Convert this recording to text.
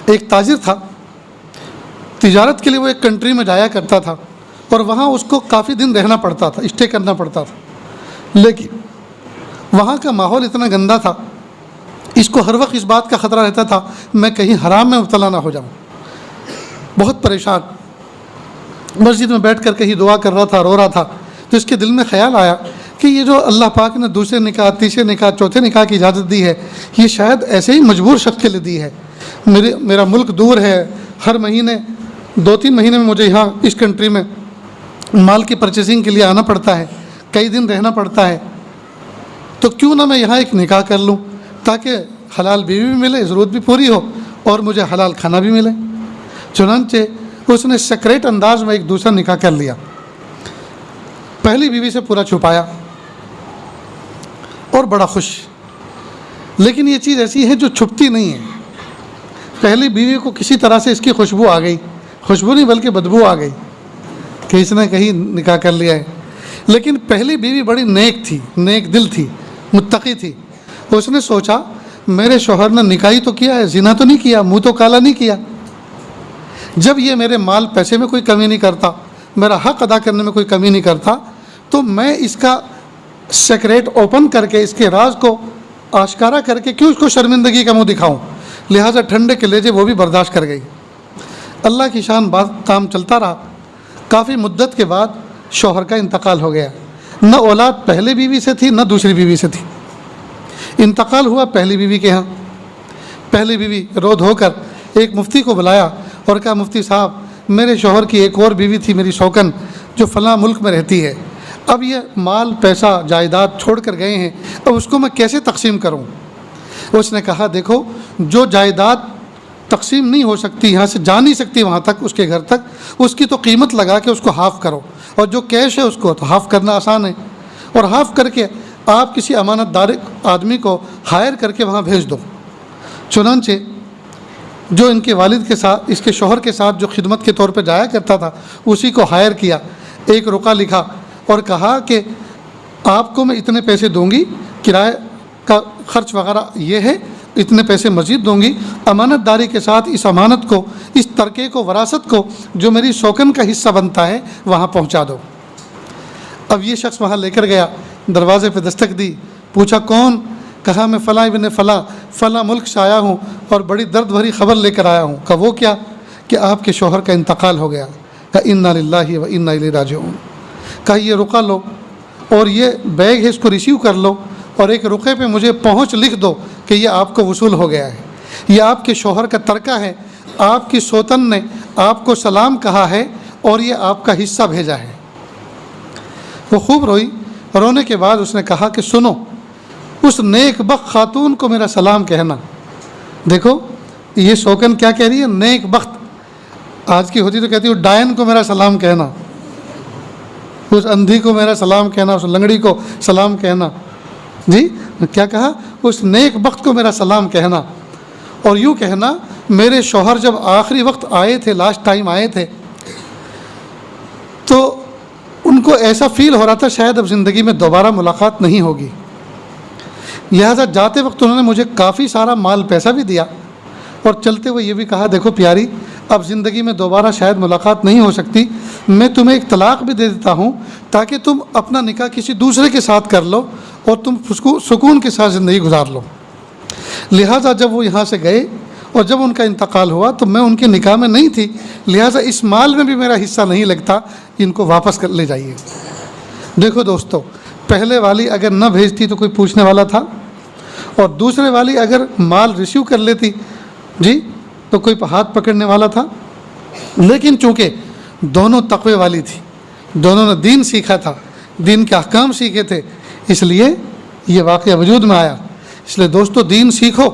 ایک تاجر تھا، تجارت کے لیے وہ ایک کنٹری میں جایا کرتا تھا اور وہاں اس کو کافی دن رہنا پڑتا تھا، اسٹے کرنا پڑتا تھا، لیکن وہاں کا ماحول اتنا گندا تھا، اس کو ہر وقت اس بات کا خطرہ رہتا تھا میں کہیں حرام میں مبتلا نہ ہو جاؤں۔ بہت پریشان مسجد میں بیٹھ کر کہیں دعا کر رہا تھا، رو رہا تھا، تو اس کے دل میں خیال آیا کہ یہ جو اللہ پاک نے دوسرے نکاح، تیسرے نکاح، چوتھے نکاح کی اجازت دی ہے، یہ شاید ایسے ہی مجبور شخص کے لیے دی ہے۔ میرا ملک دور ہے، ہر مہینے 2-3 مہینے میں مجھے یہاں اس کنٹری میں مال کی پرچیزنگ کے لیے آنا پڑتا ہے، کئی دن رہنا پڑتا ہے، تو کیوں نہ میں یہاں ایک نکاح کر لوں تاکہ حلال بیوی بھی ملے، ضرورت بھی پوری ہو اور مجھے حلال کھانا بھی ملے۔ چنانچہ اس نے سیکریٹ انداز میں ایک دوسرا نکاح کر لیا، پہلی بیوی سے پورا چھپایا اور بڑا خوش۔ لیکن یہ چیز ایسی ہے جو چھپتی نہیں ہے۔ پہلی بیوی کو کسی طرح سے اس کی خوشبو آ گئی، خوشبو نہیں بلکہ بدبو آ گئی کہ اس نے کہیں نکاح کر لیا ہے۔ لیکن پہلی بیوی بڑی نیک تھی، نیک دل تھی، متقی تھی۔ اس نے سوچا میرے شوہر نے نکاح تو کیا ہے، زنا تو نہیں کیا، منہ تو کالا نہیں کیا، جب یہ میرے مال پیسے میں کوئی کمی نہیں کرتا، میرا حق ادا کرنے میں کوئی کمی نہیں کرتا، تو میں اس کا سیکریٹ اوپن کر کے، اس کے راز کو آشکارا کر کے کیوں اس کو شرمندگی کا منہ دکھاؤں۔ لہٰذا ٹھنڈے کے لہجے وہ بھی برداشت کر گئی۔ اللہ کی شان بات کام چلتا رہا۔ کافی مدت کے بعد شوہر کا انتقال ہو گیا، نہ اولاد پہلے بیوی سے تھی نہ دوسری بیوی سے تھی۔ انتقال ہوا پہلی بیوی کے ہاں۔ پہلی بیوی رو دھو کر ایک مفتی کو بلایا اور کہا مفتی صاحب میرے شوہر کی ایک اور بیوی تھی میری شوکن، جو فلاں ملک میں رہتی ہے، اب یہ مال پیسہ جائیداد چھوڑ کر گئے ہیں، اب اس کو میں کیسے تقسیم کروں؟ اس نے کہا دیکھو جو جائیداد تقسیم نہیں ہو سکتی، یہاں سے جا نہیں سکتی وہاں تک، اس کے گھر تک، اس کی تو قیمت لگا کے اس کو ہاف کرو، اور جو کیش ہے اس کو تو ہاف کرنا آسان ہے، اور ہاف کر کے آپ کسی امانت دار آدمی کو ہائر کر کے وہاں بھیج دو۔ چنانچہ جو ان کے والد کے ساتھ، اس کے شوہر کے ساتھ جو خدمت کے طور پہ جایا کرتا تھا، اسی کو ہائر کیا، ایک رقعہ لکھا اور کہا کہ آپ کو میں اتنے پیسے دوں گی، کرایہ کا خرچ وغیرہ یہ ہے، اتنے پیسے مزید دوں گی، امانت داری کے ساتھ اس امانت کو، اس ترکے کو، وراثت کو جو میری شوکن کا حصہ بنتا ہے وہاں پہنچا دو۔ اب یہ شخص وہاں لے کر گیا، دروازے پہ دستک دی، پوچھا کون؟ کہا میں فلاں ابن فلاں فلاں ملک سے آیا ہوں اور بڑی درد بھری خبر لے کر آیا ہوں۔ کہا وہ کیا؟ کہ آپ کے شوہر کا انتقال ہو گیا۔ کہا انا للہ و انا الیہ راجعون۔ کہا یہ رقعہ لو اور یہ بیگ ہے اس کو ریسیو کر لو، اور ایک رقعے پہ مجھے پہنچ لکھ دو کہ یہ آپ کو وصول ہو گیا ہے، یہ آپ کے شوہر کا ترکہ ہے، آپ کی سوتن نے آپ کو سلام کہا ہے اور یہ آپ کا حصہ بھیجا ہے۔ وہ خوب روئی، رونے کے بعد اس نے کہا کہ سنو اس نیک بخت خاتون کو میرا سلام کہنا۔ دیکھو یہ شوکن کیا کہہ رہی ہے، نیک بخت، آج کی ہوتی تو کہتی ہوں ڈائن کو میرا سلام کہنا، اس اندھی کو میرا سلام کہنا، اس لنگڑی کو سلام کہنا۔ جی کیا کہا؟ اس نیک بخت کو میرا سلام کہنا، اور یوں کہنا میرے شوہر جب آخری وقت آئے تھے، لاسٹ ٹائم آئے تھے، تو ان کو ایسا فیل ہو رہا تھا شاید اب زندگی میں دوبارہ ملاقات نہیں ہوگی، لہٰذا جاتے وقت انہوں نے مجھے کافی سارا مال پیسہ بھی دیا، اور چلتے ہوئے یہ بھی کہا دیکھو پیاری اب زندگی میں دوبارہ شاید ملاقات نہیں ہو سکتی، میں تمہیں ایک طلاق بھی دے دیتا ہوں تاکہ تم اپنا نکاح کسی دوسرے کے ساتھ کر لو اور تم سکون کے ساتھ زندگی گزار لو۔ لہٰذا جب وہ یہاں سے گئے اور جب ان کا انتقال ہوا تو میں ان کے نکاح میں نہیں تھی، لہٰذا اس مال میں بھی میرا حصہ نہیں لگتا، ان کو واپس کر لے جائیے۔ دیکھو دوستو، پہلے والی اگر نہ بھیجتی تو کوئی پوچھنے والا تھا، اور دوسرے والی اگر مال ریسیو کر لیتی جی تو کوئی ہاتھ پکڑنے والا تھا، لیکن چونکہ دونوں تقوی والی تھی، دونوں نے دین سیکھا تھا، دین کے احکام سیکھے تھے، اس لیے یہ واقعہ وجود میں آیا۔ اس لیے دوستو دین سیکھو،